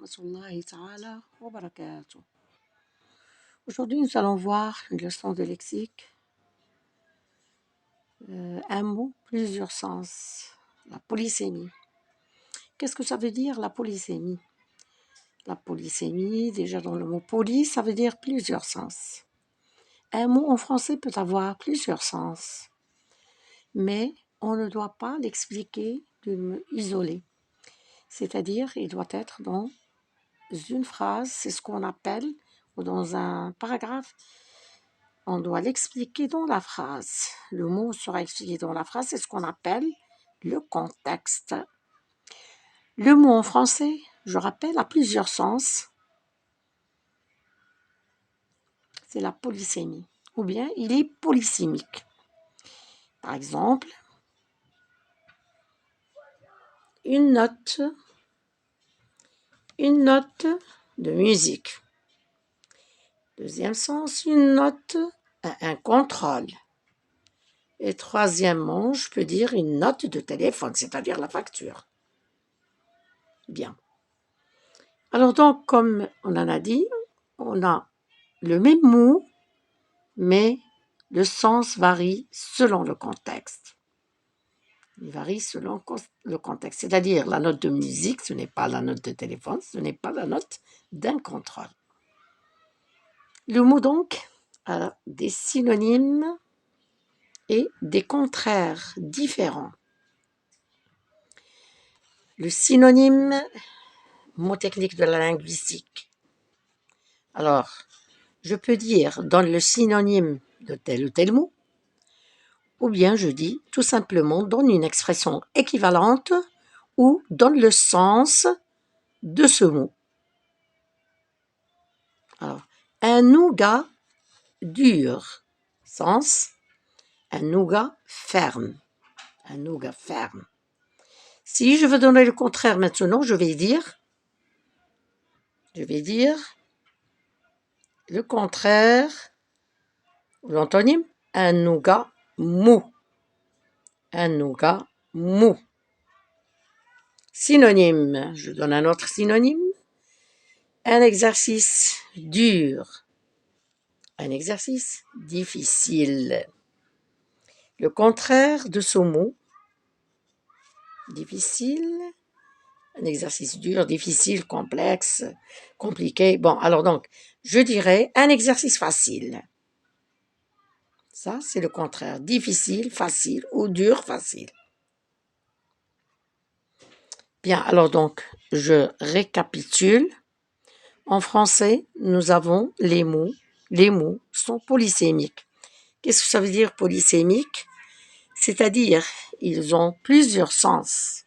rahmatullahi ta'ala wa barakatuh. Aujourd'hui, nous allons voir une leçon de lexique. Un mot, plusieurs sens. La polysémie. Qu'est-ce que ça veut dire, la polysémie? La polysémie, déjà dans le mot poly, ça veut dire plusieurs sens. Un mot en français peut avoir plusieurs sens, mais on ne doit pas l'expliquer isolé. C'est-à-dire, il doit être dans une phrase, c'est ce qu'on appelle, ou dans un paragraphe, on doit l'expliquer dans la phrase. Le mot sera expliqué dans la phrase, c'est ce qu'on appelle le contexte. Le mot en français, je rappelle, a plusieurs sens. C'est la polysémie, ou bien il est polysémique. Par exemple, une note de musique. Deuxième sens, une note, un contrôle. Et troisièmement, je peux dire une note de téléphone, c'est-à-dire la facture. Bien. Alors donc, comme on en a dit, on a le même mot, mais le sens varie selon le contexte. Il varie selon le contexte. C'est-à-dire, la note de musique, ce n'est pas la note de téléphone, ce n'est pas la note d'un contrôle. Le mot donc a des synonymes et des contraires différents. Le synonyme, mot technique de la linguistique. Alors, je peux dire donne le synonyme de tel ou tel mot, ou bien je dis tout simplement donne une expression équivalente ou donne le sens de ce mot. Alors, un nougat dur, sens, un nougat ferme. Un nougat ferme. Si je veux donner le contraire maintenant, je vais dire le contraire, l'antonyme, un nougat mou. Un nougat mou. Synonyme, je donne un autre synonyme. Un exercice dur. Un exercice difficile. Le contraire de ce mot, difficile, un exercice dur, difficile, complexe, compliqué. Bon, alors donc, je dirais un exercice facile. Ça, c'est le contraire. Difficile, facile ou dur, facile. Bien, alors donc, je récapitule. En français, nous avons les mots. Les mots sont polysémiques. Qu'est-ce que ça veut dire polysémique? C'est-à-dire, ils ont plusieurs sens.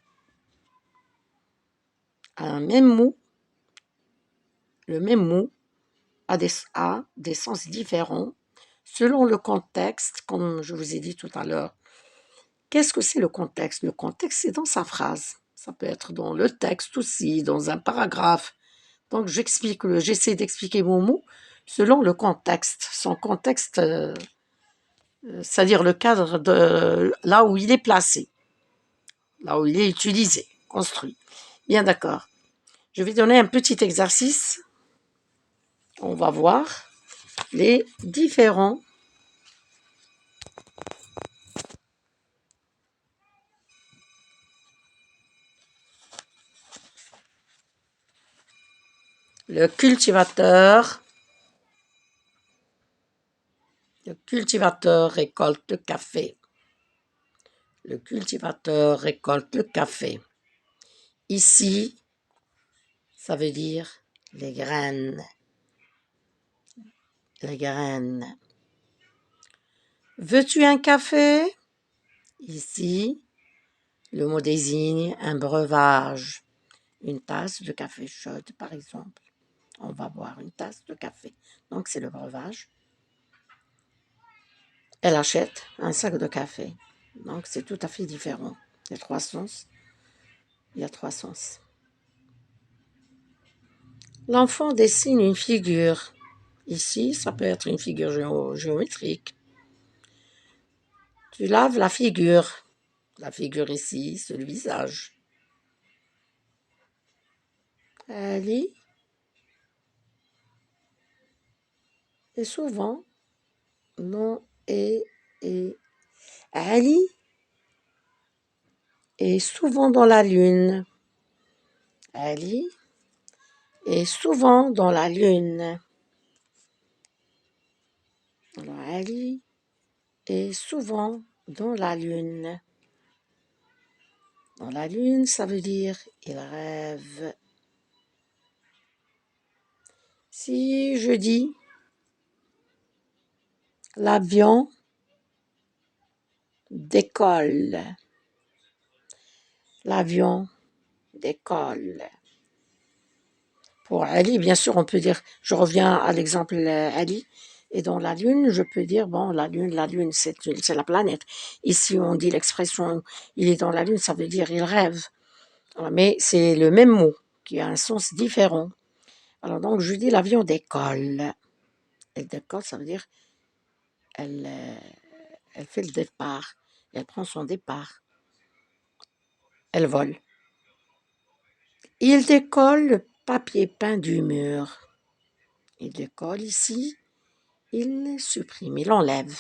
Un même mot, le même mot a des sens différents selon le contexte, comme je vous ai dit tout à l'heure. Qu'est-ce que c'est le contexte? Le contexte, c'est dans sa phrase. Ça peut être dans le texte aussi, dans un paragraphe. Donc, j'essaie d'expliquer mon mot selon le contexte. Son contexte, c'est-à-dire le cadre de là où il est placé, là où il est utilisé, construit. Bien d'accord. Je vais donner un petit exercice. On va voir les différents le cultivateur récolte le café. Le cultivateur récolte le café. Ici, ça veut dire les graines. Les graines. Veux-tu un café? Ici, le mot désigne un breuvage. Une tasse de café chaude, par exemple. On va boire une tasse de café. Donc, c'est le breuvage. Elle achète un sac de café. Donc, c'est tout à fait différent. Il y a trois sens. L'enfant dessine une figure. Ici, ça peut être une figure géométrique. Tu laves la figure. La figure ici, c'est le visage. Ali est souvent non et Ali est souvent dans la lune. Ali est souvent dans la lune. Alors, Ali est souvent dans la lune. Dans la lune, ça veut dire il rêve. Si je dis l'avion décolle, l'avion décolle. Pour Ali, bien sûr, on peut dire, je reviens à l'exemple Ali, et dans la Lune, je peux dire, bon, la Lune, c'est la planète. Ici, on dit l'expression, il est dans la Lune, ça veut dire il rêve. Alors, mais c'est le même mot, qui a un sens différent. Alors, donc, je dis l'avion décolle. Elle décolle, ça veut dire, elle, elle fait le départ. Elle prend son départ. Elle vole. Il décolle le papier peint du mur. Il décolle ici. Il supprime, il enlève.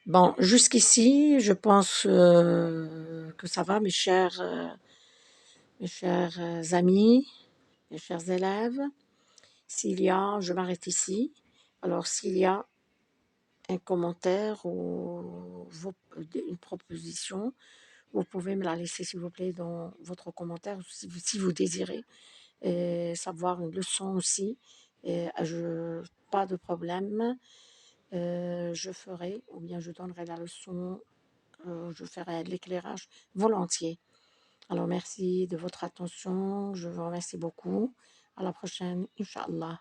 Bon, jusqu'ici, je pense que ça va, mes chers amis, mes chers élèves. Je m'arrête ici. Alors, s'il y a un commentaire ou une proposition, vous pouvez me la laisser, s'il vous plaît, dans votre commentaire, si vous désirez savoir une leçon aussi. Pas de problème. Je ferai, ou bien je donnerai la leçon, je ferai l'éclairage volontiers. Alors merci de votre attention, je vous remercie beaucoup. À la prochaine, Inch'Allah.